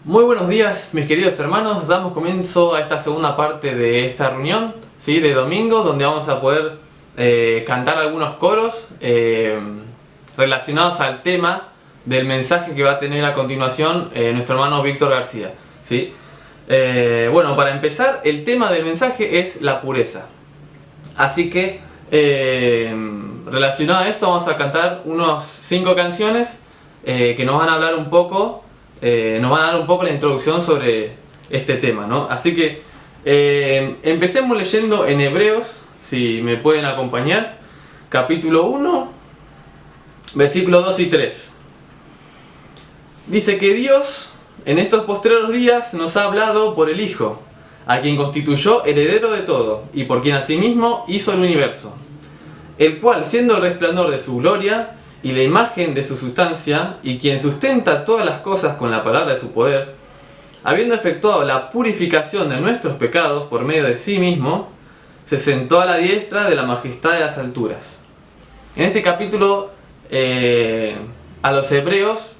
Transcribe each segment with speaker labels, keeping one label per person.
Speaker 1: Muy buenos días, mis queridos hermanos. Damos comienzo a esta segunda parte de esta reunión, ¿sí? De domingo, donde vamos a poder cantar algunos coros relacionados al tema del mensaje que va a tener a continuación nuestro hermano Víctor García, ¿sí? Bueno, para empezar, el tema del mensaje es la pureza. Así que, relacionado a esto, vamos a cantar unos 5 canciones que nos van a hablar un poco. Nos van a dar un poco la introducción sobre este tema, ¿no? Así que empecemos leyendo en Hebreos, si me pueden acompañar, capítulo 1, versículos 2 y 3. Dice que Dios en estos postreros días nos ha hablado por el Hijo, a quien constituyó heredero de todo, y por quien asimismo hizo el universo, el cual, siendo el resplandor de su gloria y la imagen de su sustancia, y quien sustenta todas las cosas con la palabra de su poder, habiendo efectuado la purificación de nuestros pecados por medio de sí mismo, se sentó a la diestra de la majestad de las alturas. En este capítulo, a los hebreos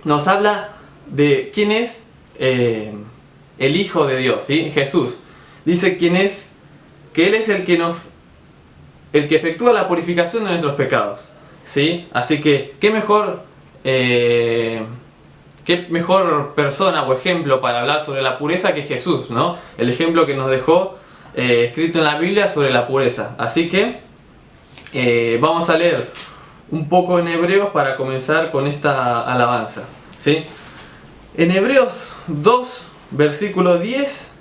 Speaker 1: nos habla de quién es el Hijo de Dios, ¿sí? Jesús. Dice quién es, que Él es el que efectúa la purificación de nuestros pecados, ¿sí? Así que, ¿qué mejor persona o ejemplo para hablar sobre la pureza que Jesús, ¿no? El ejemplo que nos dejó escrito en la Biblia sobre la pureza. Así que vamos a leer un poco en Hebreos para comenzar con esta alabanza, ¿sí? En Hebreos 2, versículo 10,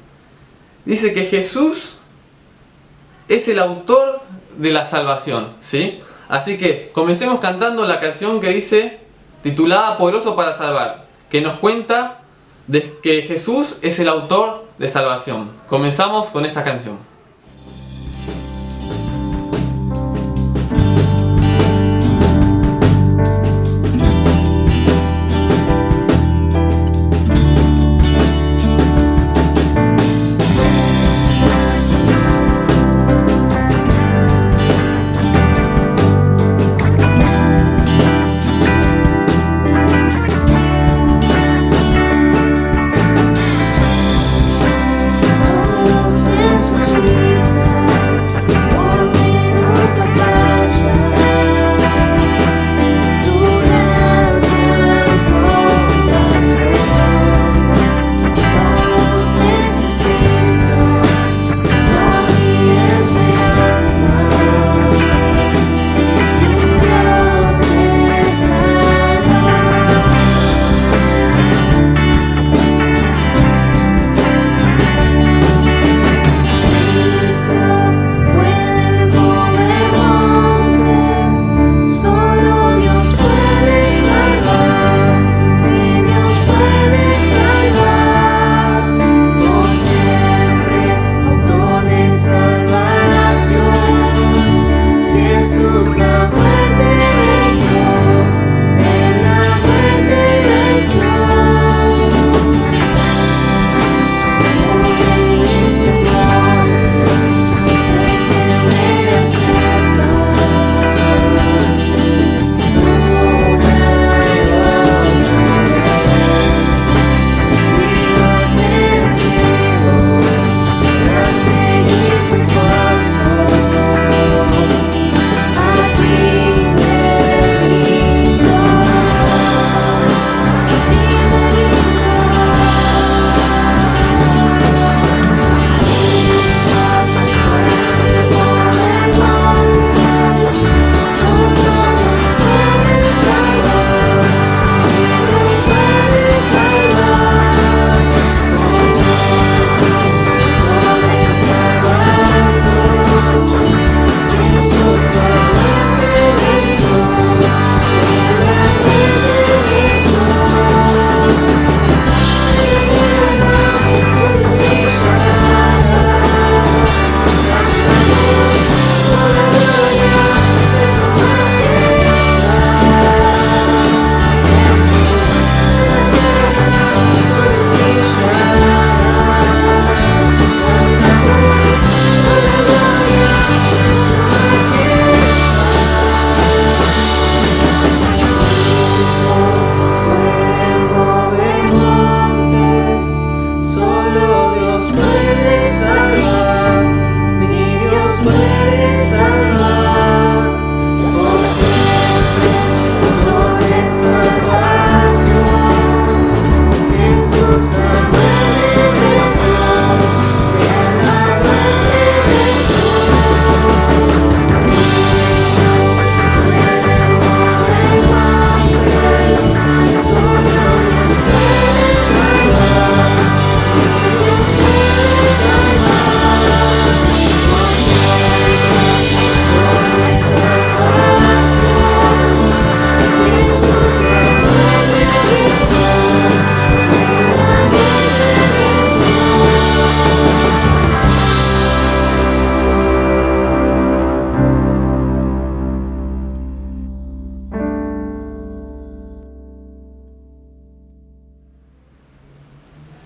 Speaker 1: dice que Jesús es el autor de la salvación, ¿sí? Así que comencemos cantando la canción que dice, titulada Poderoso para salvar, que nos cuenta de que Jesús es el autor de salvación. Comenzamos con esta canción.
Speaker 2: Todos necesitan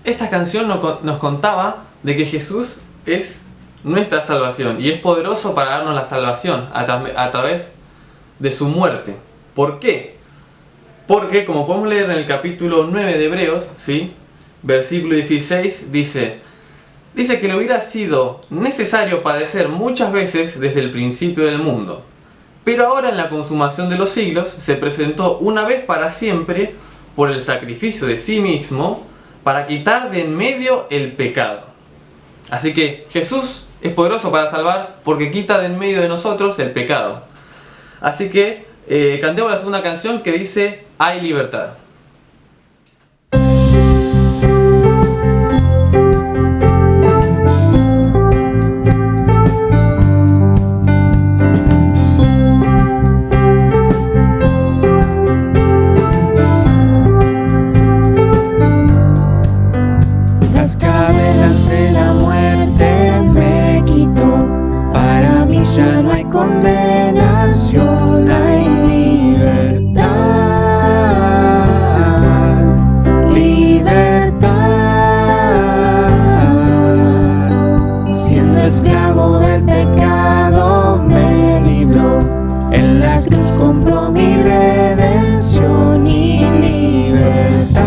Speaker 1: Esta canción nos contaba de que Jesús es nuestra salvación y es poderoso para darnos la salvación a través de su muerte. ¿Por qué? Porque, como podemos leer en el capítulo 9 de Hebreos, ¿sí? Versículo 16, dice que le hubiera sido necesario padecer muchas veces desde el principio del mundo, pero ahora en la consumación de los siglos se presentó una vez para siempre por el sacrificio de sí mismo para quitar de en medio el pecado. Así que Jesús es poderoso para salvar porque quita de en medio de nosotros el pecado. Así que cantemos la segunda canción que dice Hay libertad.
Speaker 2: Las cadenas de la muerte me quitó, para mí ya no hay condenación, hay libertad, libertad. Siendo esclavo del pecado me libró, en la cruz compró mi redención y libertad.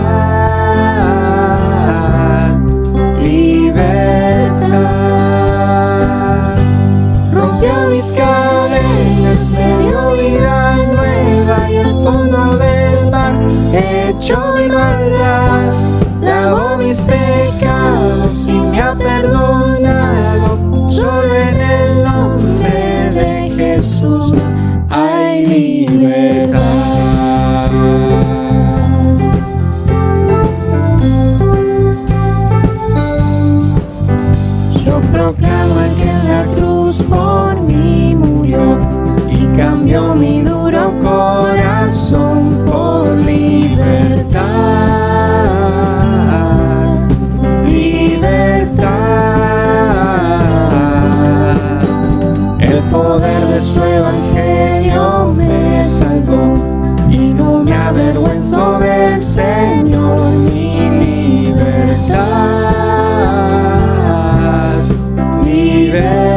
Speaker 2: Mis cadenas, me dio vida nueva y al fondo del mar echó mi maldad, lavó mis pecados y me ha perdonado. Solo en el nombre de Jesús hay libertad. Yo proclamo al que en la cruz por mí murió y cambió mi duro corazón por libertad, libertad. El poder de su evangelio me salvó y no me avergüenzo del Señor, mi libertad, libertad.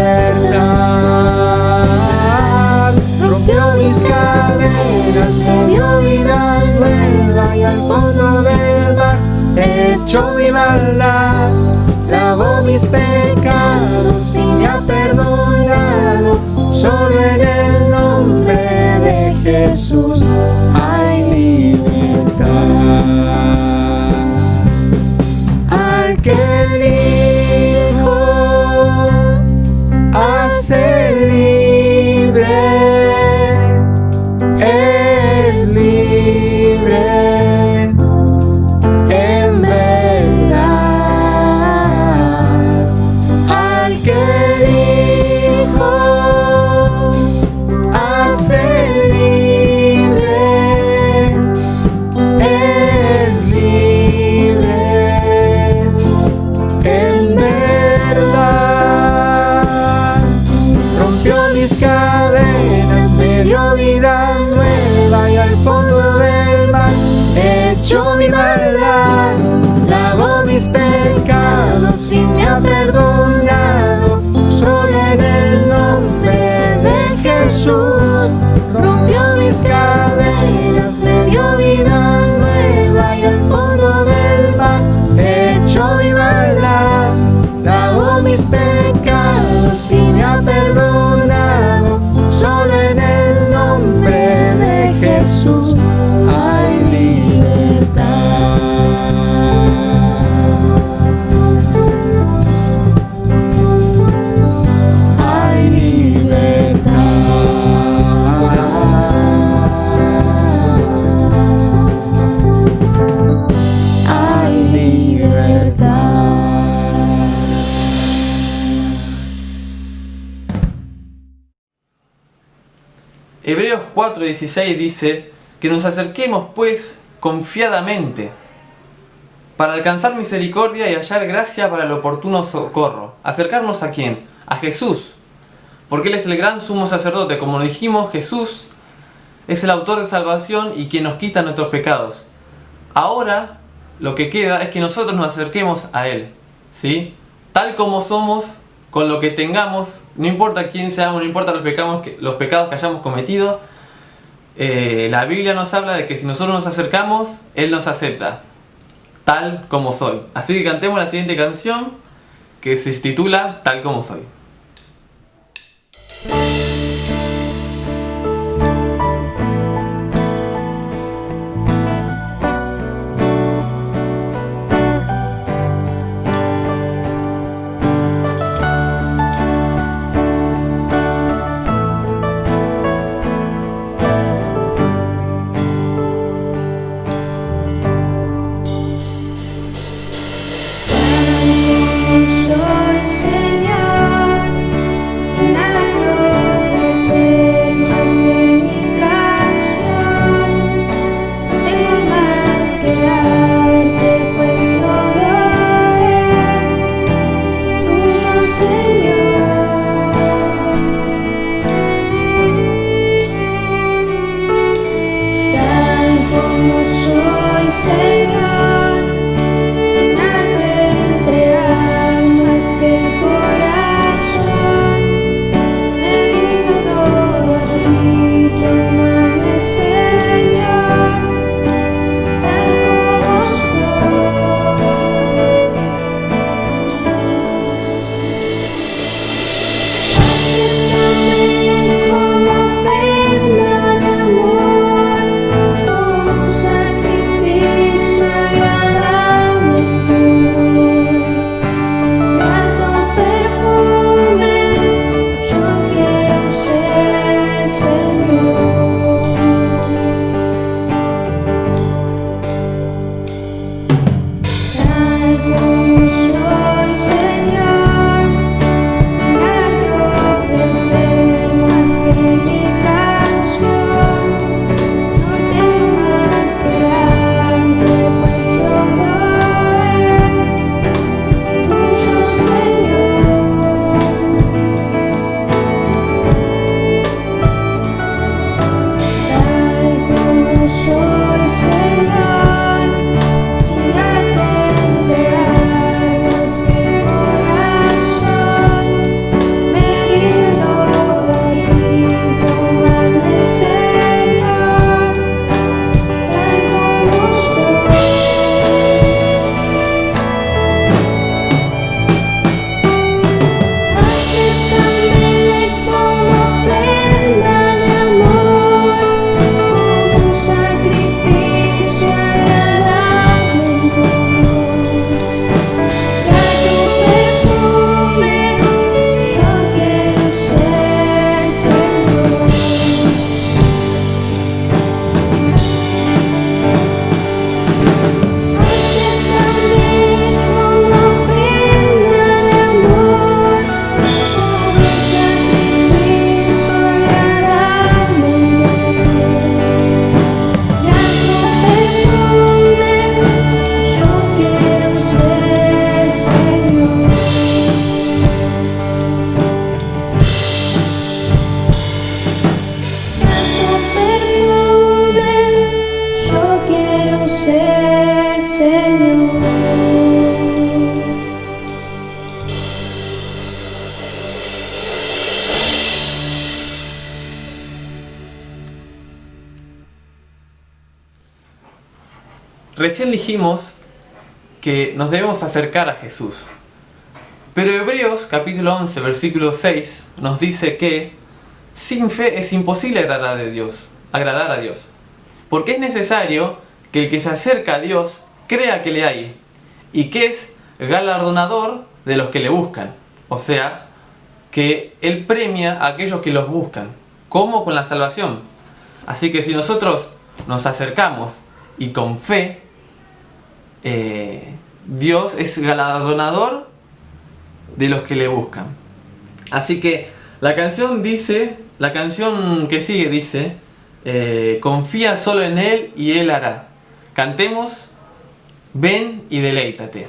Speaker 2: Rompió mis cadenas, me dio vida nueva y al fondo del mar echó mi maldad, lavó mis pecados y me ha perdonado. Solo en el nombre de Jesús hay libertad. Al que el Hijo hace libre, es libre en verdad. Al que el Hijo hace libre, es libre en verdad. Rompió mis cadenas, me dio vida nueva y al fondo del mar echó mi maldad, lavó mis pecados y me ha perdonado. Solo en el nombre de Jesús rompió mis cadenas, me dio vida nueva y al fondo del mar echó mi maldad, lavó mis pecados y me ha perdonado. Solo en el nombre de Jesús hay libertad.
Speaker 1: 4:16 dice que nos acerquemos pues confiadamente para alcanzar misericordia y hallar gracia para el oportuno socorro. ¿Acercarnos a quién? A Jesús, porque Él es el gran sumo sacerdote. Como dijimos, Jesús es el autor de salvación y quien nos quita nuestros pecados. Ahora lo que queda es que nosotros nos acerquemos a Él, ¿sí? Tal como somos, con lo que tengamos, no importa quién seamos, no importa los pecados que hayamos cometido. La Biblia nos habla de que si nosotros nos acercamos, Él nos acepta, tal como soy. Así que cantemos la siguiente canción, que se titula Tal como soy.
Speaker 3: Soy Señor, sin nada que ofrecer más que mi canción. No tengo más que darte, pues todo es tuyo, Señor. Tal como soy, Señor.
Speaker 1: Recién dijimos que nos debemos acercar a Jesús. Pero Hebreos capítulo 11, versículo 6 nos dice que sin fe es imposible agradar a Dios. Porque es necesario que el que se acerca a Dios crea que le hay y que es galardonador de los que le buscan. O sea, que Él premia a aquellos que los buscan, como con la salvación. Así que si nosotros nos acercamos y con fe, Dios es galardonador de los que le buscan. Así que la canción que sigue dice: confía solo en Él y Él hará. Cantemos, ven y deleítate.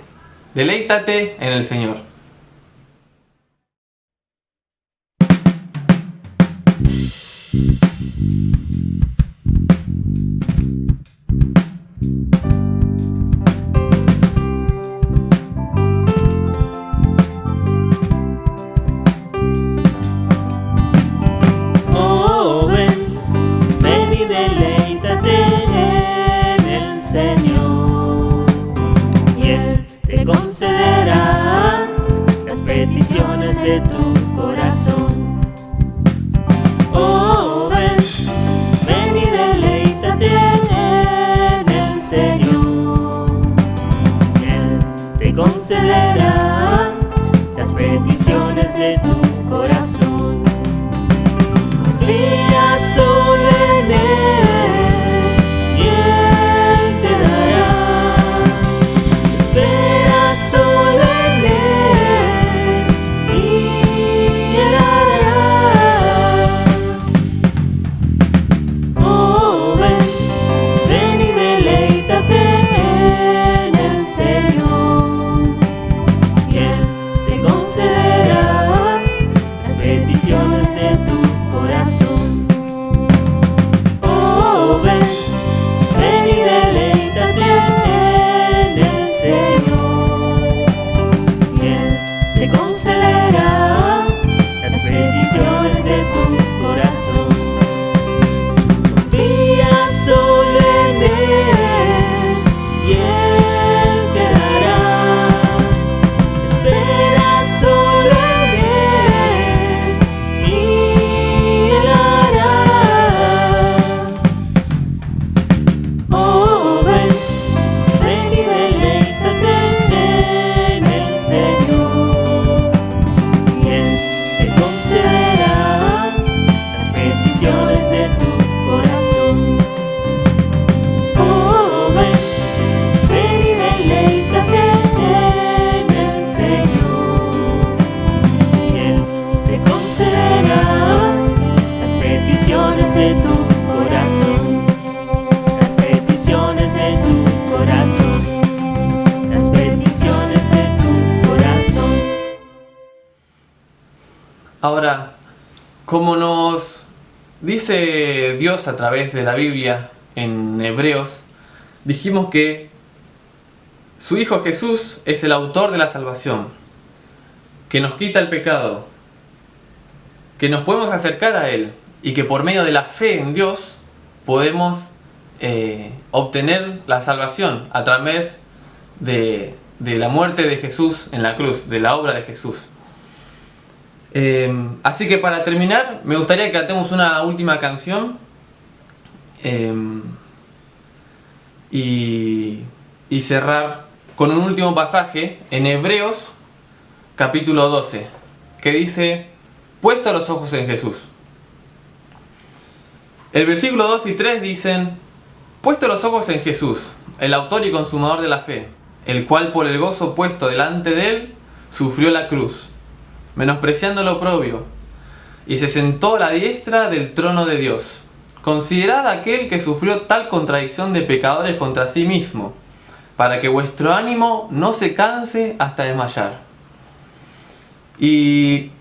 Speaker 1: Deleítate en el Señor.
Speaker 4: Oh, ven y deleítate en el Señor, y Él te concederá las peticiones de tu corazón. Oh, ven y deleítate en el Señor, y Él te concederá las peticiones de tu corazón. Confía solo en Él y Él te dará. Espera solo en Él y Él hará. Oh, ven y deleítate en el Señor, y Él te concederá las peticiones de tu corazón. Oh, ven y deleítate en el Señor, y Él te concederá las peticiones de tu corazón. Confía solo en Él y Él te dará. Espera solo en Él y Él hará. Oh, ven y deleítate en el Señor, y Él te concederá las peticiones de tu corazón. Oh, ven y deleítate en el Señor, y Él te concederá las peticiones de tu corazón. Las peticiones de tu corazón. Las peticiones de tu corazón.
Speaker 1: Ahora, como nos dice Dios a través de la Biblia en Hebreos, dijimos que su Hijo Jesús es el autor de la salvación, que nos quita el pecado, que nos podemos acercar a Él y que por medio de la fe en Dios podemos obtener la salvación a través de la muerte de Jesús en la cruz, de la obra de Jesús. Así que para terminar, me gustaría que cantemos una última canción y cerrar con un último pasaje en Hebreos capítulo 12, que dice: puesto los ojos en Jesús. El versículo 2 y 3 dicen: puesto los ojos en Jesús, el autor y consumador de la fe, el cual por el gozo puesto delante de él sufrió la cruz, menospreciando lo oprobio, y se sentó a la diestra del trono de Dios. Considerad aquel que sufrió tal contradicción de pecadores contra sí mismo, para que vuestro ánimo no se canse hasta desmayar. Y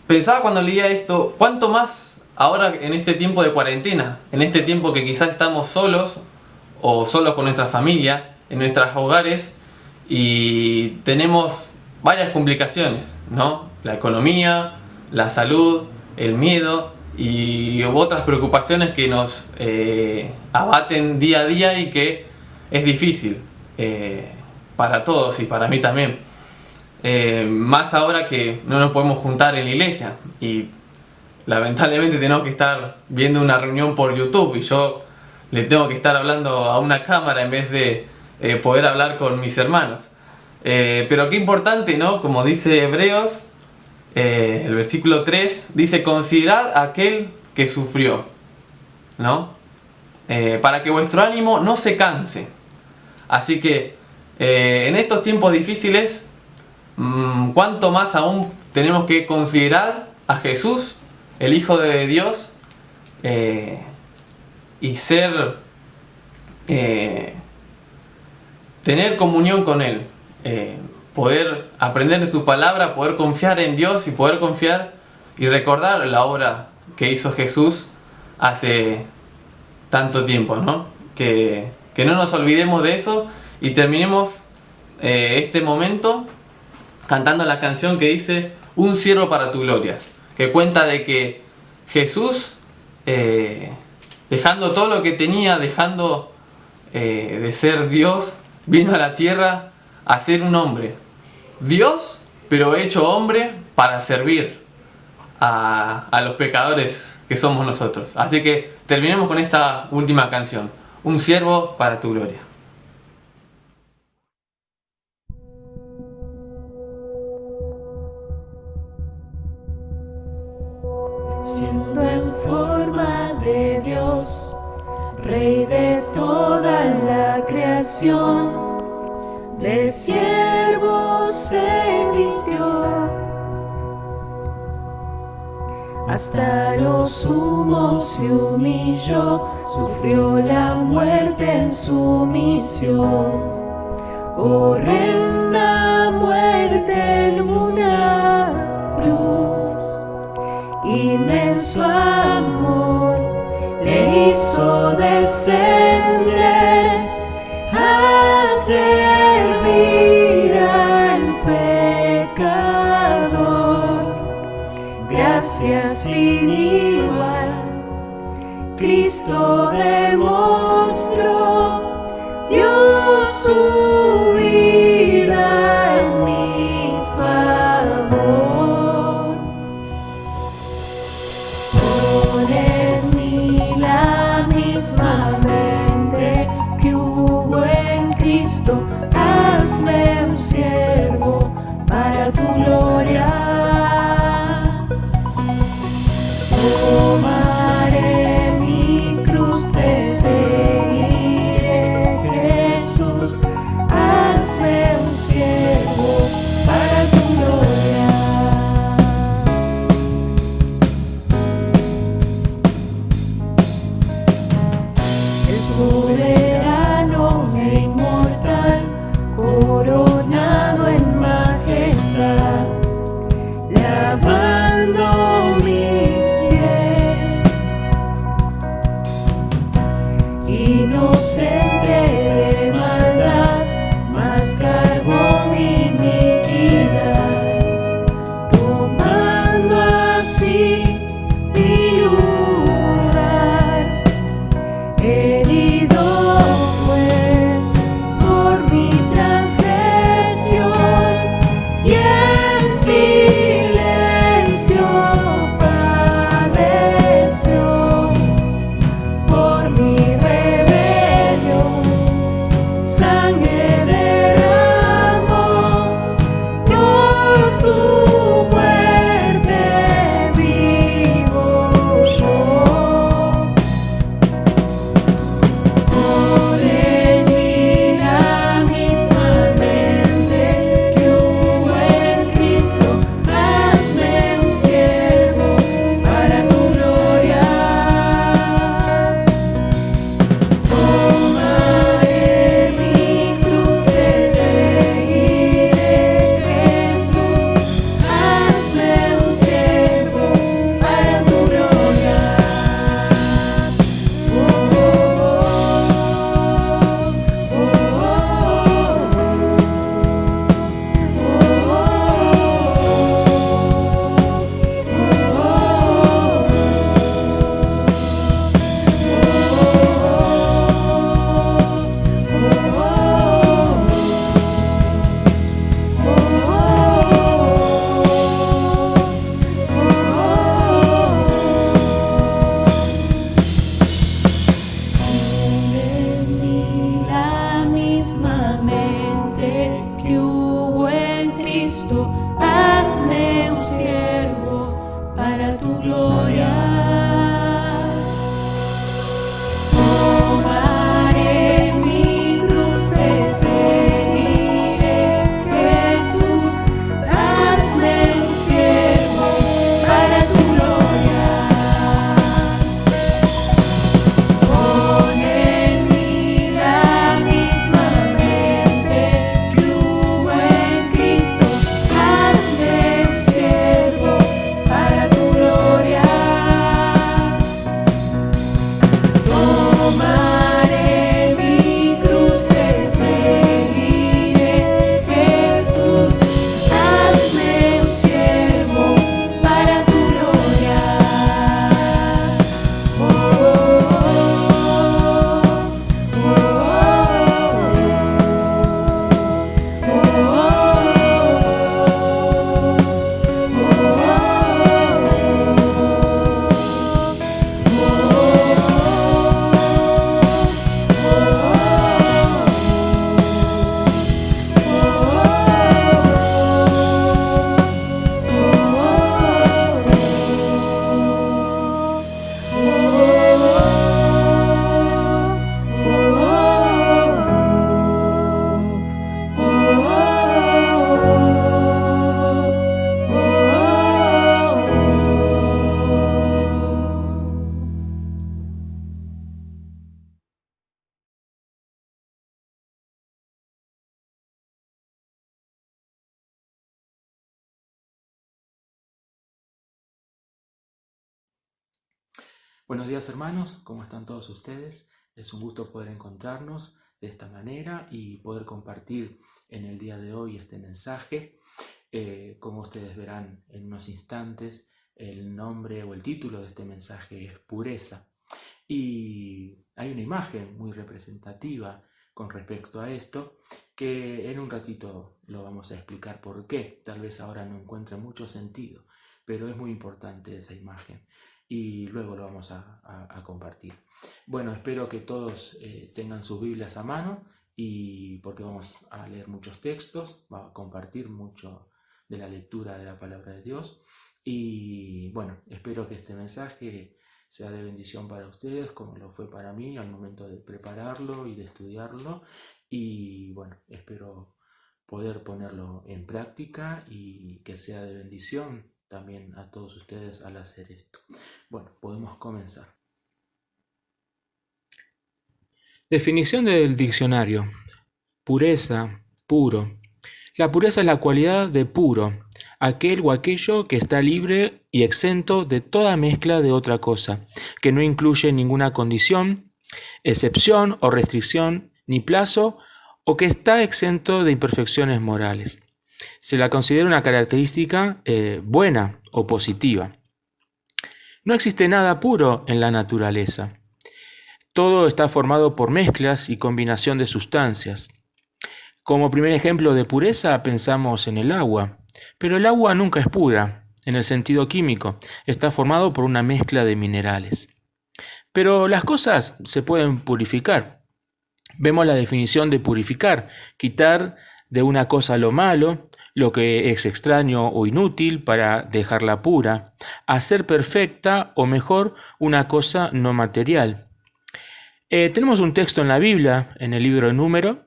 Speaker 1: pensaba cuando leía esto, cuánto más ahora en este tiempo de cuarentena, en este tiempo que quizás estamos solos o solos con nuestra familia, en nuestros hogares, y tenemos varias complicaciones, ¿no? La economía, la salud, el miedo y otras preocupaciones que nos abaten día a día y que es difícil para todos y para mí también. Más ahora que no nos podemos juntar en la iglesia y lamentablemente tenemos que estar viendo una reunión por YouTube y yo le tengo que estar hablando a una cámara en vez de poder hablar con mis hermanos. Pero qué importante, ¿no? Como dice Hebreos, el versículo 3 dice: considerad aquel que sufrió, ¿no? Para que vuestro ánimo no se canse. Así que en estos tiempos difíciles, cuánto más aún tenemos que considerar a Jesús, el Hijo de Dios, y tener comunión con Él, poder aprender de su palabra, poder confiar en Dios y poder confiar y recordar la obra que hizo Jesús hace tanto tiempo, ¿no? Que no nos olvidemos de eso y terminemos este momento cantando la canción que dice Un siervo para tu gloria, que cuenta de que Jesús, dejando todo lo que tenía, dejando de ser Dios, vino a la tierra a ser un hombre. Dios, pero hecho hombre para servir a los pecadores que somos nosotros. Así que terminemos con esta última canción. Un siervo para tu gloria.
Speaker 4: Siendo en forma de Dios, Rey de toda la creación, de siervo se vistió, hasta lo sumo se humilló, sufrió la muerte en su misión. Horrenda muerte en una cruz, inmenso amor le hizo descender a servir al pecador. Gracias sin igual, Cristo demostró, dio su vida en mi favor. Pon en mí la misma mente que hubo en Cristo, hazme un siervo para tu gloria. Tomaré mi cruz, te seguiré, Jesús, hazme un siervo para tu gloria. El soberano e inmortal, coronado en majestad,
Speaker 2: Buenos días hermanos, ¿cómo están todos ustedes? Es un gusto poder encontrarnos de esta manera y poder compartir en el día de hoy este mensaje. Como ustedes verán en unos instantes, el nombre o el título de este mensaje es Pureza. Y hay una imagen muy representativa con respecto a esto, que en un ratito lo vamos a explicar por qué. Tal vez ahora no encuentre mucho sentido, pero es muy importante esa imagen y luego lo vamos a compartir. Bueno, espero que todos tengan sus Biblias a mano, y porque vamos a leer muchos textos, va a compartir mucho de la lectura de la palabra de Dios. Y bueno, espero que este mensaje sea de bendición para ustedes, como lo fue para mí al momento de prepararlo y de estudiarlo. Y bueno, espero poder ponerlo en práctica y que sea de bendición también a todos ustedes al hacer esto. Bueno, podemos comenzar. Definición del diccionario. Pureza, puro. La pureza es la cualidad de puro, aquel o aquello que está libre y exento de toda mezcla de otra cosa, que no incluye ninguna condición, excepción o restricción, ni plazo, o que está exento de imperfecciones morales. Se la considera una característica buena o positiva. No existe nada puro en la naturaleza. Todo está formado por mezclas y combinación de sustancias. Como primer ejemplo de pureza pensamos en el agua, pero el agua nunca es pura, en el sentido químico, está formado por una mezcla de minerales. Pero las cosas se pueden purificar. Vemos la definición de purificar: quitar de una cosa lo malo, lo que es extraño o inútil para dejarla pura, hacer perfecta o mejor una cosa no material. Tenemos un texto en la Biblia, en el libro de Números,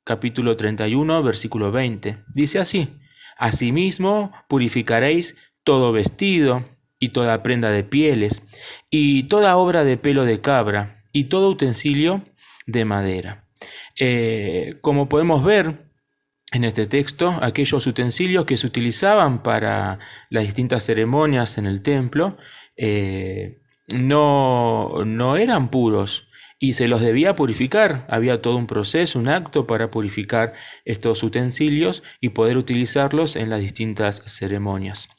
Speaker 2: capítulo 31, versículo 20. Dice así: Asimismo purificaréis todo vestido y toda prenda de pieles y toda obra de pelo de cabra y todo utensilio de madera. Como podemos ver en este texto, aquellos utensilios que se utilizaban para las distintas ceremonias en el templo no eran puros y se los debía purificar. Había todo un proceso, un acto para purificar estos utensilios y poder utilizarlos en las distintas ceremonias.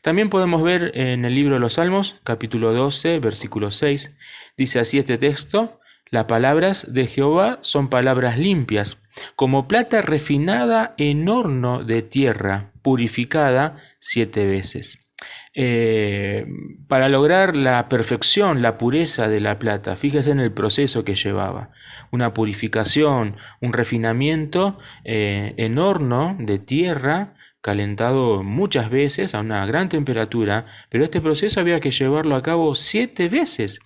Speaker 2: También podemos ver en el libro de los Salmos, capítulo 12, versículo 6, dice así este texto: Las palabras de Jehová son palabras limpias, como plata refinada en horno de tierra, purificada 7 veces. Para lograr la perfección, la pureza de la plata, fíjese en el proceso que llevaba: una purificación, un refinamiento en horno de tierra, calentado muchas veces a una gran temperatura, pero este proceso había que llevarlo a cabo 7 veces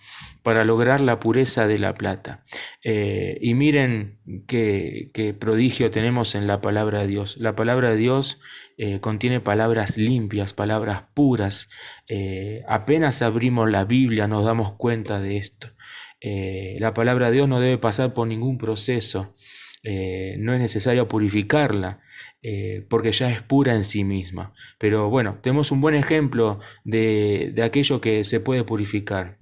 Speaker 2: para lograr la pureza de la plata. Y miren qué prodigio tenemos en la palabra de Dios. La palabra de Dios contiene palabras limpias, palabras puras. Apenas abrimos la Biblia nos damos cuenta de esto. La palabra de Dios no debe pasar por ningún proceso. No es necesario purificarla, porque ya es pura en sí misma. Pero bueno, tenemos un buen ejemplo de aquello que se puede purificar.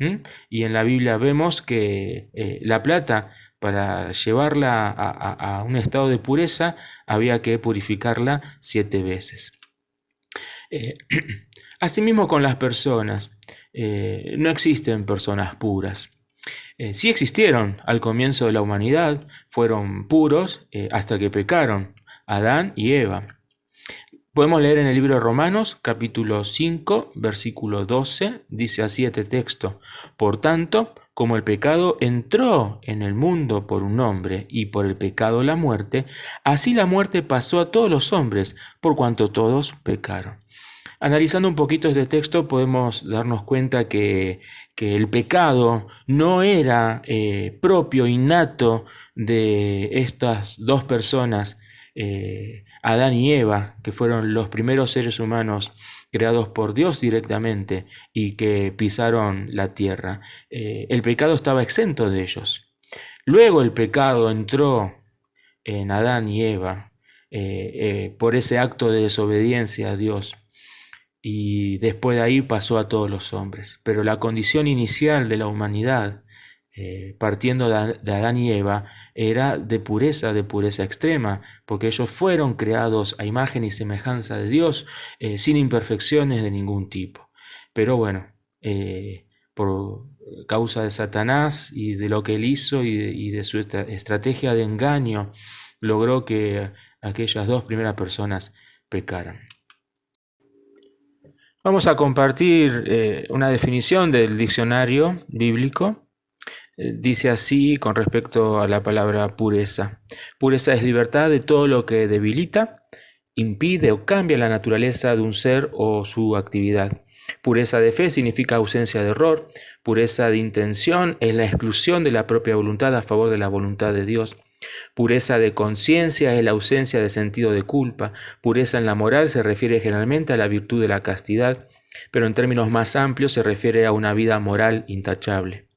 Speaker 2: Y en la Biblia vemos que la plata, para llevarla a un estado de pureza, había que purificarla 7 veces. Asimismo con las personas, no existen personas puras. Sí existieron al comienzo de la humanidad, fueron puros hasta que pecaron, Adán y Eva. Podemos leer en el libro de Romanos, capítulo 5, versículo 12, dice así este texto: Por tanto, como el pecado entró en el mundo por un hombre, y por el pecado la muerte, así la muerte pasó a todos los hombres, por cuanto todos pecaron. Analizando un poquito este texto podemos darnos cuenta que el pecado no era propio, innato de estas dos personas, Adán y Eva, que fueron los primeros seres humanos creados por Dios directamente y que pisaron la tierra. El pecado estaba exento de ellos. Luego el pecado entró en Adán y Eva por ese acto de desobediencia a Dios. y después de ahí pasó a todos los hombres. Pero la condición inicial de la humanidad, partiendo de Adán y Eva, era de pureza extrema, porque ellos fueron creados a imagen y semejanza de Dios, sin imperfecciones de ningún tipo. Pero bueno, por causa de Satanás y de lo que él hizo y de su estrategia de engaño, logró que aquellas dos primeras personas pecaran. Vamos a compartir una definición del diccionario bíblico. Dice así con respecto a la palabra pureza. Pureza es libertad de todo lo que debilita, impide o cambia la naturaleza de un ser o su actividad. Pureza de fe significa ausencia de error. Pureza de intención es la exclusión de la propia voluntad a favor de la voluntad de Dios. Pureza de conciencia es la ausencia de sentido de culpa. Pureza en la moral se refiere generalmente a la virtud de la castidad, pero en términos más amplios se refiere a una vida moral intachable.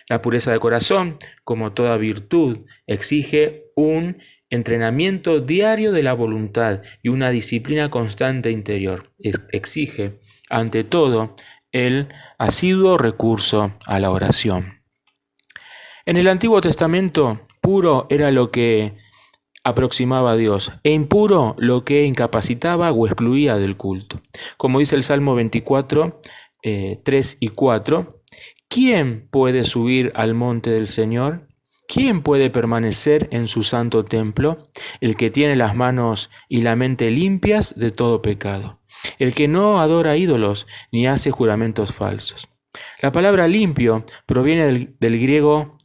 Speaker 2: La pureza de corazón, como toda virtud, exige un entrenamiento diario de la voluntad y una disciplina constante interior. Exige, ante todo, el asiduo recurso a la oración. En el Antiguo Testamento, puro era lo que aproximaba a Dios, e impuro lo que incapacitaba o excluía del culto. Como dice el Salmo 24, 3 y 4, ¿quién puede subir al monte del Señor? ¿Quién puede permanecer en su santo templo? El que tiene las manos y la mente limpias de todo pecado, el que no adora ídolos ni hace juramentos falsos. La palabra limpio proviene del griego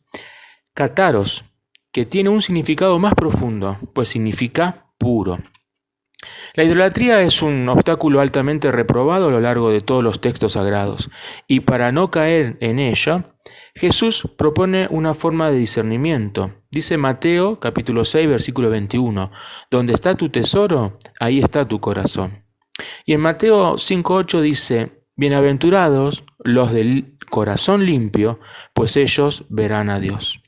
Speaker 2: kataros, que tiene un significado más profundo, pues significa puro. La idolatría es un obstáculo altamente reprobado a lo largo de todos los textos sagrados, y para no caer en ella, Jesús propone una forma de discernimiento. Dice Mateo capítulo 6, versículo 21, donde está tu tesoro, ahí está tu corazón. Y en Mateo 5:8 dice, bienaventurados los del corazón limpio, pues ellos verán a Dios.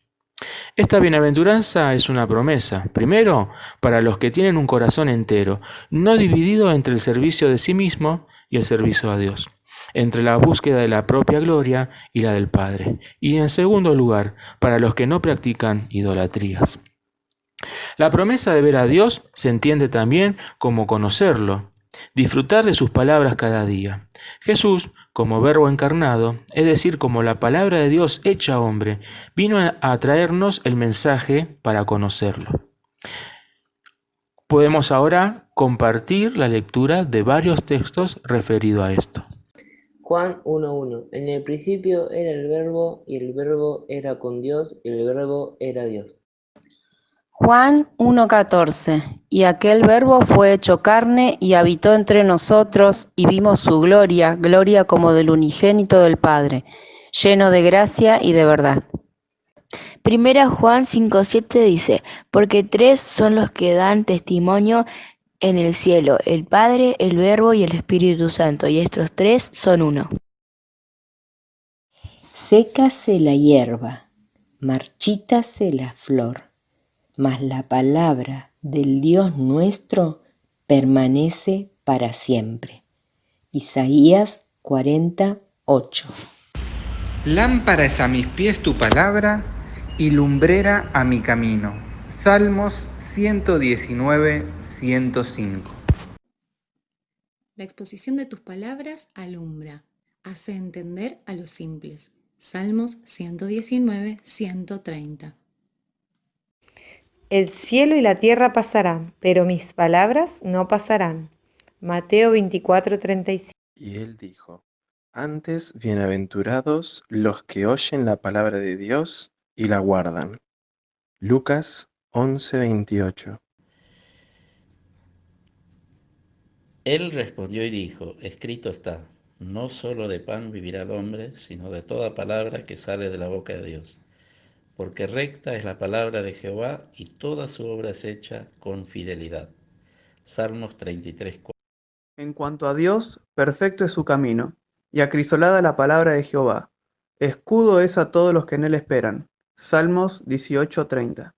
Speaker 2: Esta bienaventuranza es una promesa, primero, para los que tienen un corazón entero, no dividido entre el servicio de sí mismo y el servicio a Dios, entre la búsqueda de la propia gloria y la del Padre, y en segundo lugar, para los que no practican idolatrías. La promesa de ver a Dios se entiende también como conocerlo, disfrutar de sus palabras cada día. Jesús, como Verbo encarnado, es decir, como la palabra de Dios hecha hombre, vino a traernos el mensaje para conocerlo. Podemos ahora compartir la lectura de varios textos referidos a esto.
Speaker 5: Juan 1:1. En el principio era el Verbo, y el Verbo era con Dios, y el Verbo era Dios.
Speaker 6: Juan 1:14. Y aquel Verbo fue hecho carne y habitó entre nosotros, y vimos su gloria, gloria como del unigénito del Padre, lleno de gracia y de verdad.
Speaker 7: Primera Juan 5:7 dice, porque tres son los que dan testimonio en el cielo, el Padre, el Verbo y el Espíritu Santo, y estos tres son uno.
Speaker 8: Sécase la hierba, marchítase la flor, mas la palabra del Dios nuestro permanece para siempre. Isaías 40:8.
Speaker 9: Lámpara es a mis pies tu palabra y lumbrera a mi camino. Salmos 119, 105.
Speaker 4: La exposición de tus palabras alumbra, hace entender a los simples. Salmos 119, 130.
Speaker 10: El cielo y la tierra pasarán, pero mis palabras no pasarán. Mateo 24:35.
Speaker 11: Y él dijo, antes bienaventurados los que oyen la palabra de Dios y la guardan. Lucas 11:28.
Speaker 12: Él respondió y dijo, escrito está, no solo de pan vivirá el hombre, sino de toda palabra que sale de la boca de Dios. Porque recta es la palabra de Jehová y toda su obra es hecha con fidelidad. Salmos 33:4.
Speaker 13: En cuanto a Dios, perfecto es su camino, y acrisolada la palabra de Jehová. Escudo es a todos los que en él esperan. Salmos 18:30.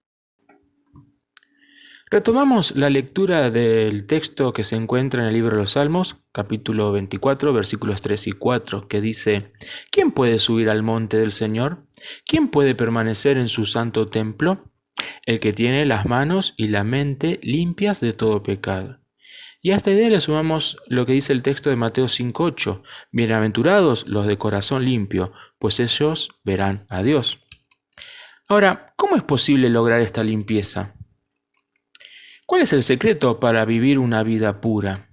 Speaker 14: Retomamos la lectura del texto que se encuentra en el libro de los Salmos, capítulo 24, versículos 3 y 4, que dice: ¿Quién puede subir al monte del Señor? ¿Quién puede permanecer en su santo templo? El que tiene las manos y la mente limpias de todo pecado. Y a esta idea le sumamos lo que dice el texto de Mateo 5:8: Bienaventurados los de corazón limpio, pues ellos verán a Dios. Ahora, ¿cómo es posible lograr esta limpieza? ¿Cuál es el secreto para vivir una vida pura?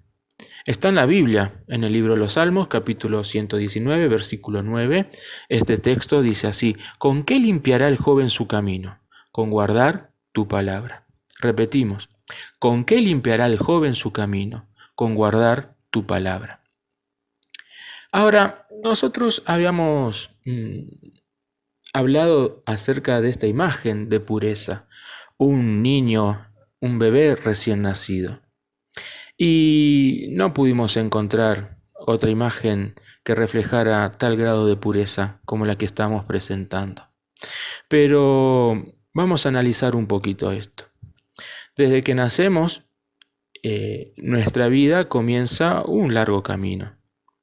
Speaker 14: Está en la Biblia, en el libro de los Salmos, capítulo 119, versículo 9. Este texto dice así: ¿Con qué limpiará el joven su camino? Con guardar tu palabra. Repetimos: ¿con qué limpiará el joven su camino? Con guardar tu palabra. Ahora, nosotros habíamos hablado acerca de esta imagen de pureza. Un niño, un bebé recién nacido. Y no pudimos encontrar otra imagen que reflejara tal grado de pureza como la que estamos presentando. Pero vamos a analizar un poquito esto. Desde que nacemos, nuestra vida comienza un largo camino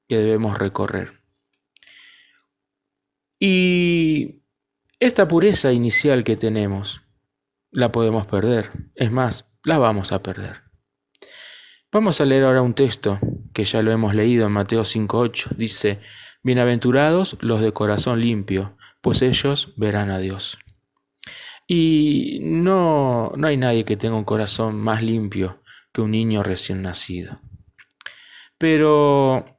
Speaker 14: que debemos recorrer. Y esta pureza inicial que tenemos, la podemos perder. Es más, la vamos a perder. Vamos a leer ahora un texto que ya lo hemos leído en Mateo 5:8. Dice: Bienaventurados los de corazón limpio, pues ellos verán a Dios. Y no hay nadie que tenga un corazón más limpio que un niño recién nacido. Pero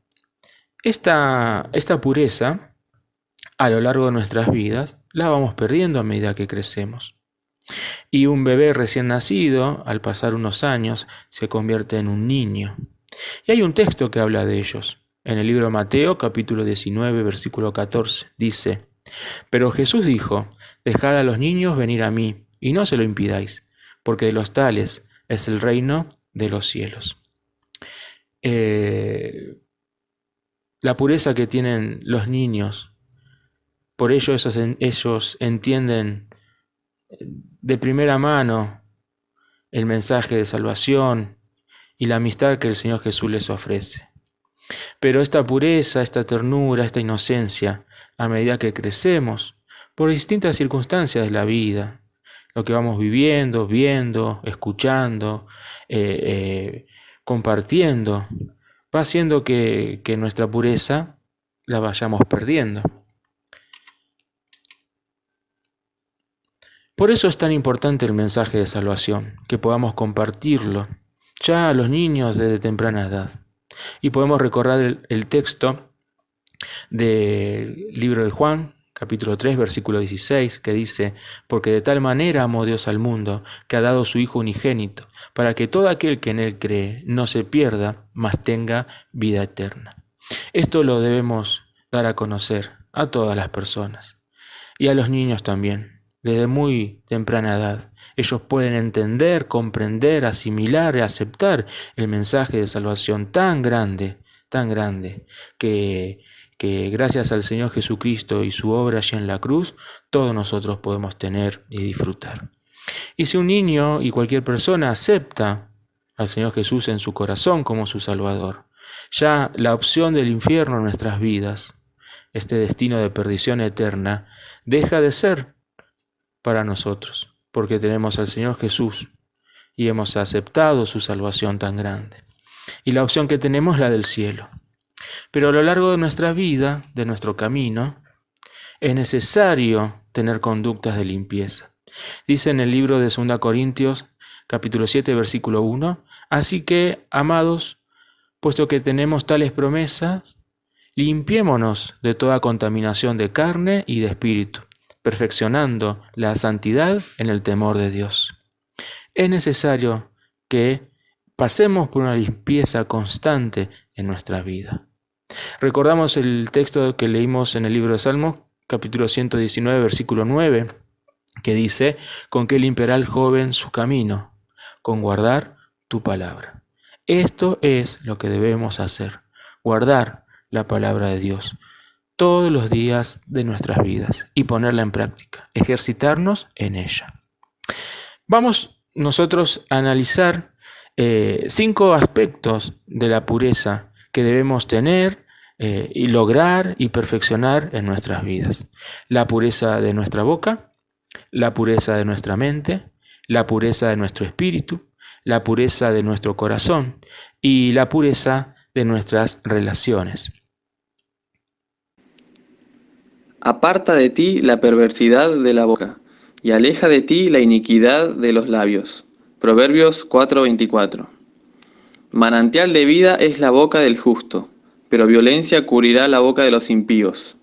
Speaker 14: esta pureza, a lo largo de nuestras vidas, la vamos perdiendo a medida que crecemos. Y un bebé recién nacido, al pasar unos años, se convierte en un niño. Y hay un texto que habla de ellos. En el libro de Mateo, capítulo 19, versículo 14, dice: Pero Jesús dijo: Dejad a los niños venir a mí, y no se lo impidáis, porque de los tales es el reino de los cielos. La pureza que tienen los niños, por ello ellos entienden de primera mano el mensaje de salvación y la amistad que el Señor Jesús les ofrece. Pero esta pureza, esta ternura, esta inocencia, a medida que crecemos, por distintas circunstancias de la vida, lo que vamos viviendo, viendo, escuchando, compartiendo, va haciendo que nuestra pureza la vayamos perdiendo. Por eso es tan importante el mensaje de salvación, que podamos compartirlo ya a los niños desde temprana edad. Y podemos recordar el texto del libro de Juan, capítulo 3, versículo 16, que dice: Porque de tal manera amó Dios al mundo, que ha dado su Hijo unigénito, para que todo aquel que en Él cree no se pierda, mas tenga vida eterna. Esto lo debemos dar a conocer a todas las personas, y a los niños también. Desde muy temprana edad, ellos pueden entender, comprender, asimilar y aceptar el mensaje de salvación tan grande, que gracias al Señor Jesucristo y su obra allí en la cruz, todos nosotros podemos tener y disfrutar. Y si un niño y cualquier persona acepta al Señor Jesús en su corazón como su Salvador, ya la opción del infierno en nuestras vidas, este destino de perdición eterna, deja de ser para nosotros, porque tenemos al Señor Jesús y hemos aceptado su salvación tan grande. Y la opción que tenemos es la del cielo. Pero a lo largo de nuestra vida, de nuestro camino, es necesario tener conductas de limpieza. Dice en el libro de 2 Corintios, capítulo 7, versículo 1, Así que, amados, puesto que tenemos tales promesas, limpiémonos de toda contaminación de carne y de espíritu, perfeccionando la santidad en el temor de Dios. Es necesario que pasemos por una limpieza constante en nuestra vida. Recordamos el texto que leímos en el libro de Salmos, capítulo 119, versículo 9, que dice: ¿Con qué limpiará el joven su camino? Con guardar tu palabra. Esto es lo que debemos hacer, guardar la palabra de Dios todos los días de nuestras vidas y ponerla en práctica, ejercitarnos en ella. Vamos nosotros analizar 5 aspectos de la pureza que debemos tener y lograr y perfeccionar en nuestras vidas. La pureza de nuestra boca, la pureza de nuestra mente, la pureza de nuestro espíritu, la pureza de nuestro corazón y la pureza de nuestras relaciones.
Speaker 1: Aparta de ti la perversidad de la boca, y aleja de ti la iniquidad de los labios. Proverbios 4:24. Manantial de vida es la boca del justo, pero violencia cubrirá la boca de los impíos.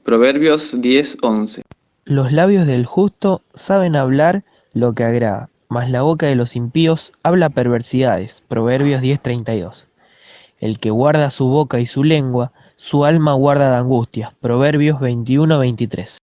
Speaker 1: Proverbios 10:11.
Speaker 15: Los labios del justo saben hablar lo que agrada, mas la boca de los impíos habla perversidades. Proverbios 10:32. El que guarda su boca y su lengua, su alma guarda de angustias. Proverbios 21:23.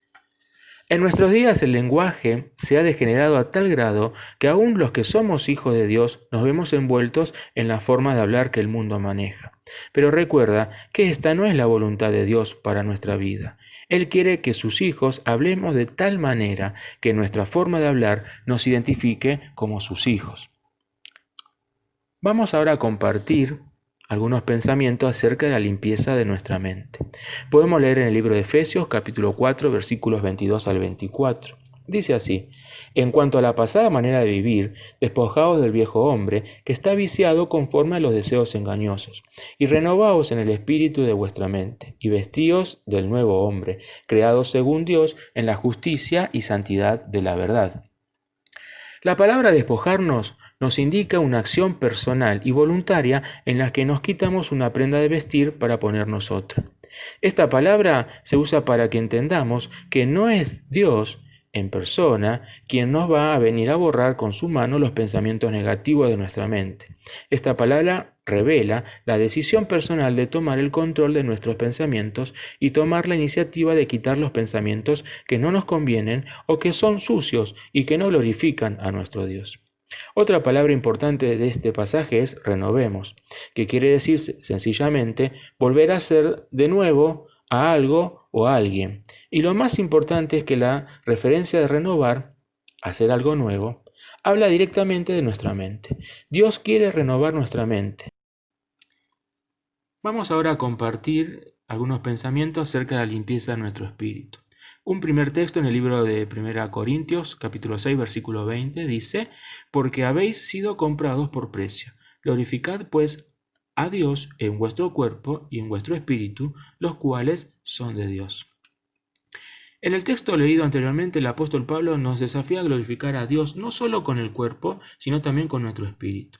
Speaker 14: En nuestros días el lenguaje se ha degenerado a tal grado que aún los que somos hijos de Dios nos vemos envueltos en la forma de hablar que el mundo maneja. Pero recuerda que esta no es la voluntad de Dios para nuestra vida. Él quiere que sus hijos hablemos de tal manera que nuestra forma de hablar nos identifique como sus hijos. Vamos ahora a compartir algunos pensamientos acerca de la limpieza de nuestra mente. Podemos leer en el libro de Efesios, capítulo 4, versículos 22 al 24. Dice así: en cuanto a la pasada manera de vivir, despojaos del viejo hombre, que está viciado conforme a los deseos engañosos, y renovaos en el espíritu de vuestra mente, y vestíos del nuevo hombre, creado según Dios en la justicia y santidad de la verdad. La palabra despojarnos nos indica una acción personal y voluntaria en la que nos quitamos una prenda de vestir para ponernos otra. Esta palabra se usa para que entendamos que no es Dios en persona quien nos va a venir a borrar con su mano los pensamientos negativos de nuestra mente. Esta palabra revela la decisión personal de tomar el control de nuestros pensamientos y tomar la iniciativa de quitar los pensamientos que no nos convienen o que son sucios y que no glorifican a nuestro Dios. Otra palabra importante de este pasaje es renovemos, que quiere decir sencillamente volver a ser de nuevo a algo o a alguien. Y lo más importante es que la referencia de renovar, hacer algo nuevo, habla directamente de nuestra mente. Dios quiere renovar nuestra mente. Vamos ahora a compartir algunos pensamientos acerca de la limpieza de nuestro espíritu. Un primer texto en el libro de 1 Corintios, capítulo 6, versículo 20, dice: porque habéis sido comprados por precio. Glorificad pues a Dios en vuestro cuerpo y en vuestro espíritu, los cuales son de Dios. En el texto leído anteriormente, el apóstol Pablo nos desafía a glorificar a Dios no solo con el cuerpo, sino también con nuestro espíritu.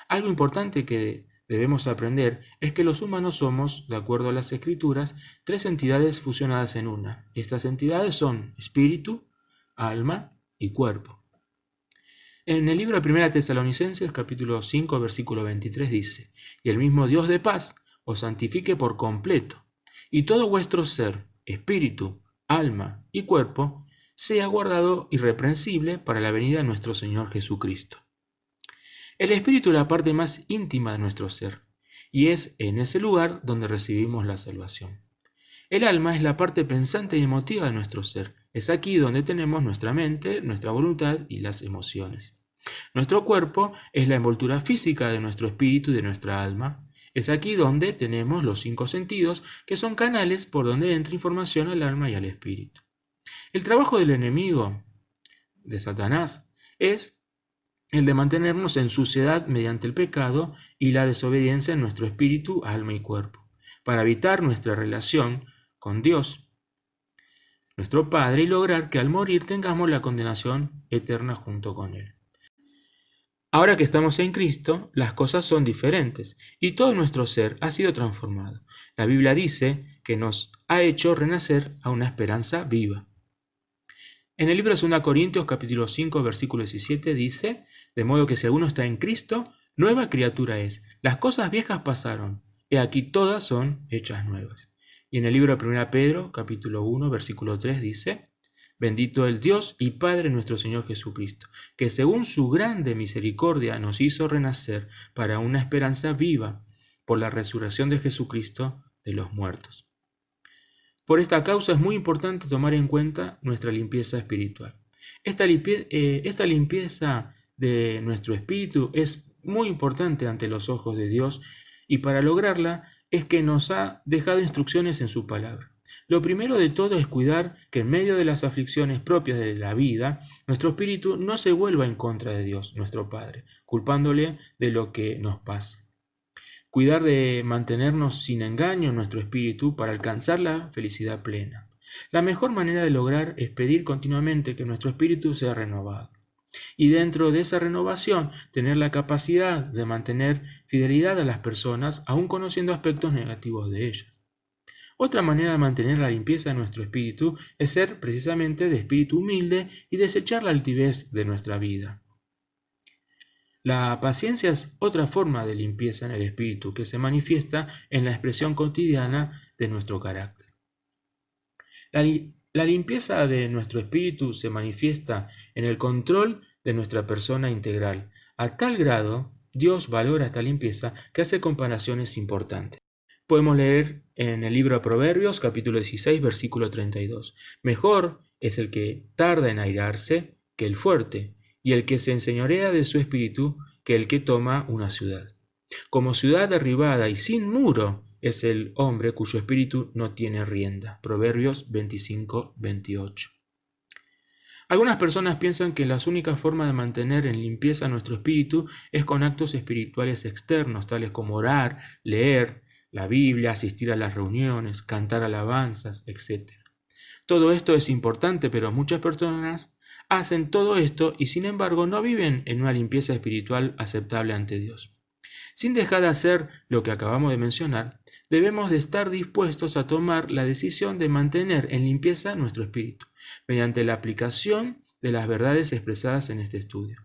Speaker 14: Algo importante que debemos aprender es que los humanos somos, de acuerdo a las Escrituras, 3 entidades fusionadas en una. Estas entidades son espíritu, alma y cuerpo. En el libro de 1 Tesalonicenses, capítulo 5, versículo 23 dice: y el mismo Dios de paz os santifique por completo, y todo vuestro ser, espíritu, alma y cuerpo, sea guardado irreprensible para la venida de nuestro Señor Jesucristo. El espíritu es la parte más íntima de nuestro ser, y es en ese lugar donde recibimos la salvación. El alma es la parte pensante y emotiva de nuestro ser. Es aquí donde tenemos nuestra mente, nuestra voluntad y las emociones. Nuestro cuerpo es la envoltura física de nuestro espíritu y de nuestra alma. Es aquí donde tenemos los 5 sentidos, que son canales por donde entra información al alma y al espíritu. El trabajo del enemigo, de Satanás, es el de mantenernos en suciedad mediante el pecado y la desobediencia en nuestro espíritu, alma y cuerpo, para evitar nuestra relación con Dios, nuestro Padre, y lograr que al morir tengamos la condenación eterna junto con Él. Ahora que estamos en Cristo, las cosas son diferentes y todo nuestro ser ha sido transformado. La Biblia dice que nos ha hecho renacer a una esperanza viva. En el libro de 2 Corintios, capítulo 5, versículo 17, dice: de modo que si alguno está en Cristo, nueva criatura es. Las cosas viejas pasaron, he aquí todas son hechas nuevas. Y en el libro de 1 Pedro, capítulo 1, versículo 3, dice: bendito el Dios y Padre nuestro Señor Jesucristo, que según su grande misericordia nos hizo renacer para una esperanza viva por la resurrección de Jesucristo de los muertos. Por esta causa es muy importante tomar en cuenta nuestra limpieza espiritual. Esta limpieza de nuestro espíritu es muy importante ante los ojos de Dios, y para lograrla es que nos ha dejado instrucciones en su palabra. Lo primero de todo es cuidar que en medio de las aflicciones propias de la vida, nuestro espíritu no se vuelva en contra de Dios, nuestro Padre, culpándole de lo que nos pasa. Cuidar de mantenernos sin engaño en nuestro espíritu para alcanzar la felicidad plena. La mejor manera de lograr es pedir continuamente que nuestro espíritu sea renovado. Y dentro de esa renovación, tener la capacidad de mantener fidelidad a las personas, aun conociendo aspectos negativos de ellas. Otra manera de mantener la limpieza de nuestro espíritu es ser precisamente de espíritu humilde y desechar la altivez de nuestra vida. La paciencia es otra forma de limpieza en el espíritu que se manifiesta en la expresión cotidiana de nuestro carácter. La limpieza de nuestro espíritu se manifiesta en el control de nuestra persona integral. A tal grado, Dios valora esta limpieza que hace comparaciones importantes. Podemos leer en el libro de Proverbios, capítulo 16, versículo 32. Mejor es el que tarda en airarse que el fuerte, y el que se enseñorea de su espíritu que el que toma una ciudad. Como ciudad derribada y sin muro es el hombre cuyo espíritu no tiene rienda. Proverbios 25, 28. Algunas personas piensan que las únicas formas de mantener en limpieza nuestro espíritu es con actos espirituales externos, tales como orar, leer la Biblia, asistir a las reuniones, cantar alabanzas, etc. Todo esto es importante, pero muchas personas hacen todo esto y sin embargo no viven en una limpieza espiritual aceptable ante Dios. Sin dejar de hacer lo que acabamos de mencionar, debemos de estar dispuestos a tomar la decisión de mantener en limpieza nuestro espíritu, mediante la aplicación de las verdades expresadas en este estudio.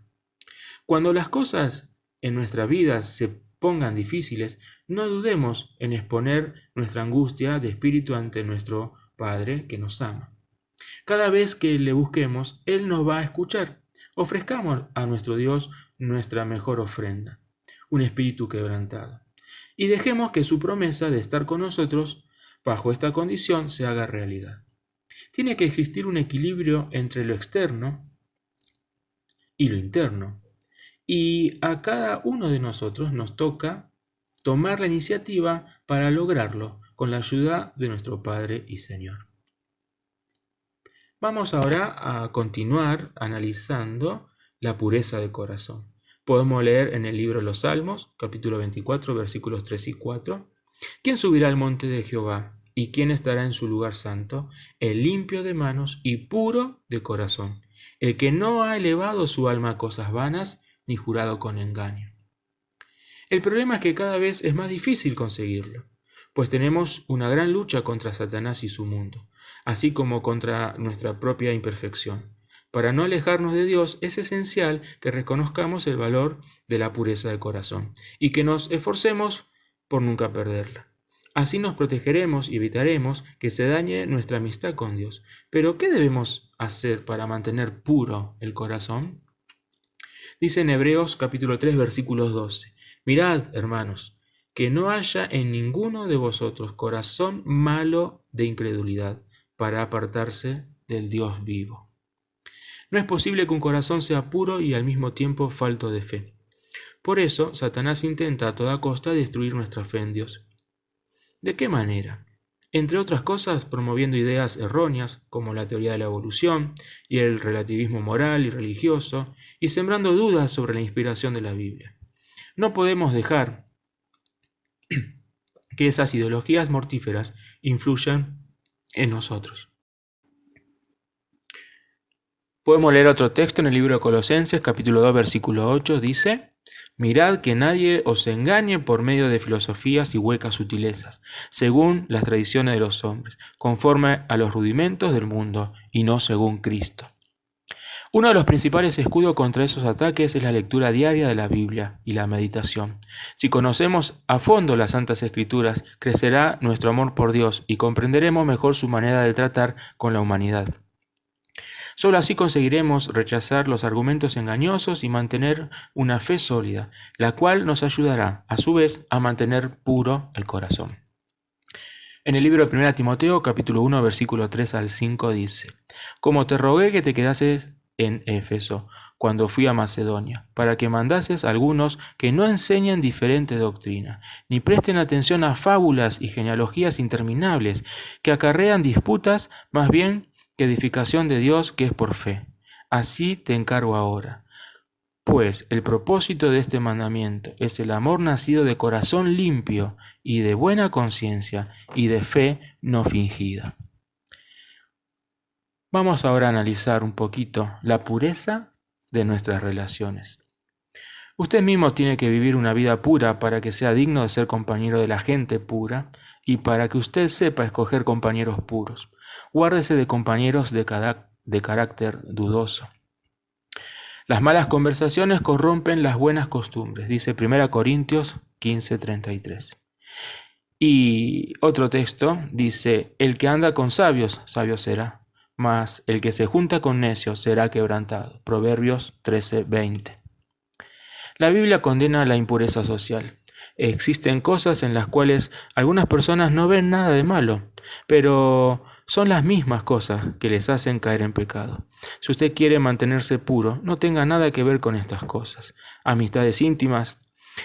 Speaker 14: Cuando las cosas en nuestra vida se pongan difíciles, no dudemos en exponer nuestra angustia de espíritu ante nuestro Padre que nos ama. Cada vez que le busquemos, Él nos va a escuchar. Ofrezcamos a nuestro Dios nuestra mejor ofrenda, un espíritu quebrantado, y dejemos que su promesa de estar con nosotros bajo esta condición se haga realidad. Tiene que existir un equilibrio entre lo externo y lo interno, y a cada uno de nosotros nos toca tomar la iniciativa para lograrlo con la ayuda de nuestro Padre y Señor. Vamos ahora a continuar analizando la pureza de corazón. Podemos leer en el libro de los Salmos, capítulo 24, versículos 3 y 4. ¿Quién subirá al monte de Jehová? ¿Y quién estará en su lugar santo? El limpio de manos y puro de corazón, el que no ha elevado su alma a cosas vanas, ni jurado con engaño. El problema es que cada vez es más difícil conseguirlo, pues tenemos una gran lucha contra Satanás y su mundo, así como contra nuestra propia imperfección. Para no alejarnos de Dios es esencial que reconozcamos el valor de la pureza de corazón y que nos esforcemos por nunca perderla. Así nos protegeremos y evitaremos que se dañe nuestra amistad con Dios. Pero, ¿qué debemos hacer para mantener puro el corazón? Dice en Hebreos capítulo 3 versículos 12. Mirad, hermanos, que no haya en ninguno de vosotros corazón malo de incredulidad para apartarse del Dios vivo. No es posible que un corazón sea puro y al mismo tiempo falto de fe. Por eso, Satanás intenta a toda costa destruir nuestra fe en Dios. ¿De qué manera? Entre otras cosas, promoviendo ideas erróneas como la teoría de la evolución y el relativismo moral y religioso, y sembrando dudas sobre la inspiración de la Biblia. No podemos dejar que esas ideologías mortíferas influyan en nosotros. Podemos leer otro texto en el libro de Colosenses, capítulo 2, versículo 8, dice: Mirad que nadie os engañe por medio de filosofías y huecas sutilezas, según las tradiciones de los hombres, conforme a los rudimentos del mundo, y no según Cristo. Uno de los principales escudos contra esos ataques es la lectura diaria de la Biblia y la meditación. Si conocemos a fondo las Santas Escrituras, crecerá nuestro amor por Dios y comprenderemos mejor su manera de tratar con la humanidad. Solo así conseguiremos rechazar los argumentos engañosos y mantener una fe sólida, la cual nos ayudará, a su vez, a mantener puro el corazón. En el libro de 1 Timoteo, capítulo 1, versículo 3 al 5, dice: Como te rogué que te quedases en Éfeso, cuando fui a Macedonia, para que mandases a algunos que no enseñen diferente doctrina, ni presten atención a fábulas y genealogías interminables, que acarrean disputas más bien que edificación de Dios, que es por fe. Así te encargo ahora. Pues el propósito de este mandamiento es el amor nacido de corazón limpio y de buena conciencia y de fe no fingida. Vamos ahora a analizar un poquito la pureza de nuestras relaciones. Usted mismo tiene que vivir una vida pura para que sea digno de ser compañero de la gente pura y para que usted sepa escoger compañeros puros. Guárdese de compañeros de carácter dudoso. Las malas conversaciones corrompen las buenas costumbres, dice 1 Corintios 15:33. Y otro texto dice, el que anda con sabios, sabio será, mas el que se junta con necios será quebrantado. Proverbios 13:20. La Biblia condena la impureza social. Existen cosas en las cuales algunas personas no ven nada de malo, pero son las mismas cosas que les hacen caer en pecado. Si usted quiere mantenerse puro, no tenga nada que ver con estas cosas. Amistades íntimas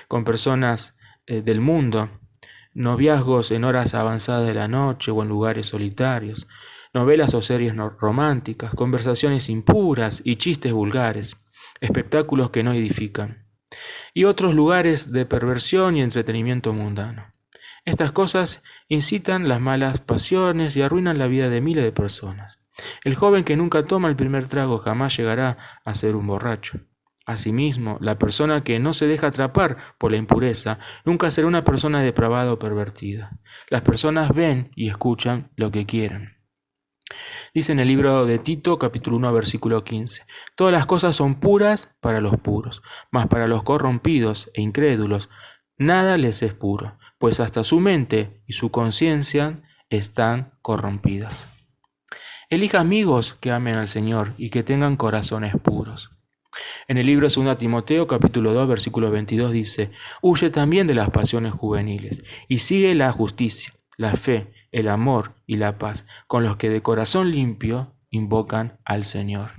Speaker 14: con personas del mundo, noviazgos en horas avanzadas de la noche o en lugares solitarios, novelas o series románticas, conversaciones impuras y chistes vulgares, espectáculos que no edifican, y otros lugares de perversión y entretenimiento mundano. Estas cosas incitan las malas pasiones y arruinan la vida de miles de personas. El joven que nunca toma el primer trago jamás llegará a ser un borracho. Asimismo, la persona que no se deja atrapar por la impureza nunca será una persona depravada o pervertida. Las personas ven y escuchan lo que quieren. Dice en el libro de Tito, capítulo 1, versículo 15, todas las cosas son puras para los puros, mas para los corrompidos e incrédulos nada les es puro, pues hasta su mente y su conciencia están corrompidas. Elija amigos que amen al Señor y que tengan corazones puros. En el libro de 2 Timoteo, capítulo 2, versículo 22 dice, huye también de las pasiones juveniles y sigue la justicia, la fe, el amor y la paz, con los que de corazón limpio invocan al Señor.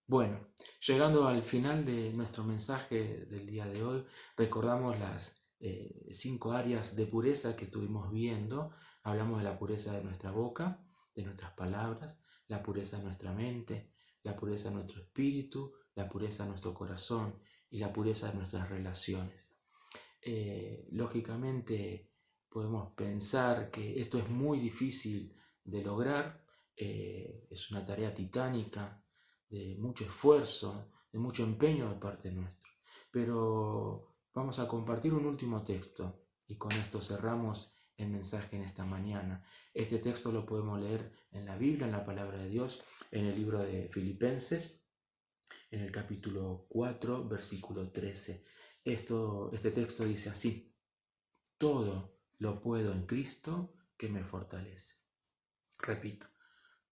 Speaker 14: Bueno, llegando al final de nuestro mensaje del día de hoy, recordamos las 5 áreas de pureza que estuvimos viendo. Hablamos de la pureza de nuestra boca, de nuestras palabras, la pureza de nuestra mente, la pureza de nuestro espíritu, la pureza de nuestro corazón y la pureza de nuestras relaciones. Lógicamente podemos pensar que esto es muy difícil de lograr, es una tarea titánica, de mucho esfuerzo, de mucho empeño de parte nuestra. Pero vamos a compartir un último texto y con esto cerramos el mensaje en esta mañana. Este texto lo podemos leer en la Biblia, en la palabra de Dios, en el libro de Filipenses, en el capítulo 4, versículo 13. Este texto dice así, todo lo puedo en Cristo que me fortalece. Repito,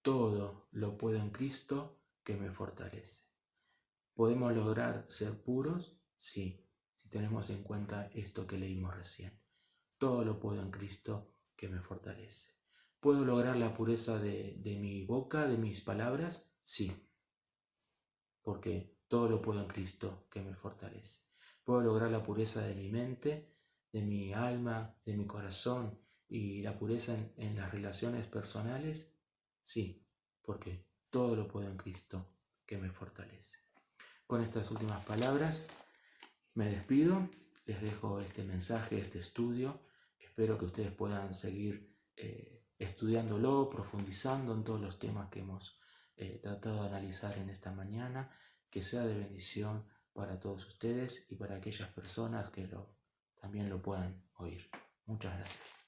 Speaker 14: todo lo puedo en Cristo que me fortalece. ¿Podemos lograr ser puros? Sí, si tenemos en cuenta esto que leímos recién. Todo lo puedo en Cristo que me fortalece. ¿Puedo lograr la pureza de mi boca, de mis palabras? Sí, porque todo lo puedo en Cristo que me fortalece. ¿Puedo lograr la pureza de mi mente, de mi alma, de mi corazón y la pureza en las relaciones personales? Sí, porque todo lo puedo en Cristo que me fortalece. Con estas últimas palabras me despido, les dejo este mensaje, este estudio. Espero que ustedes puedan seguir estudiándolo, profundizando en todos los temas que hemos tratado de analizar en esta mañana, que sea de bendición para todos ustedes y para aquellas personas que también lo puedan oír. Muchas gracias.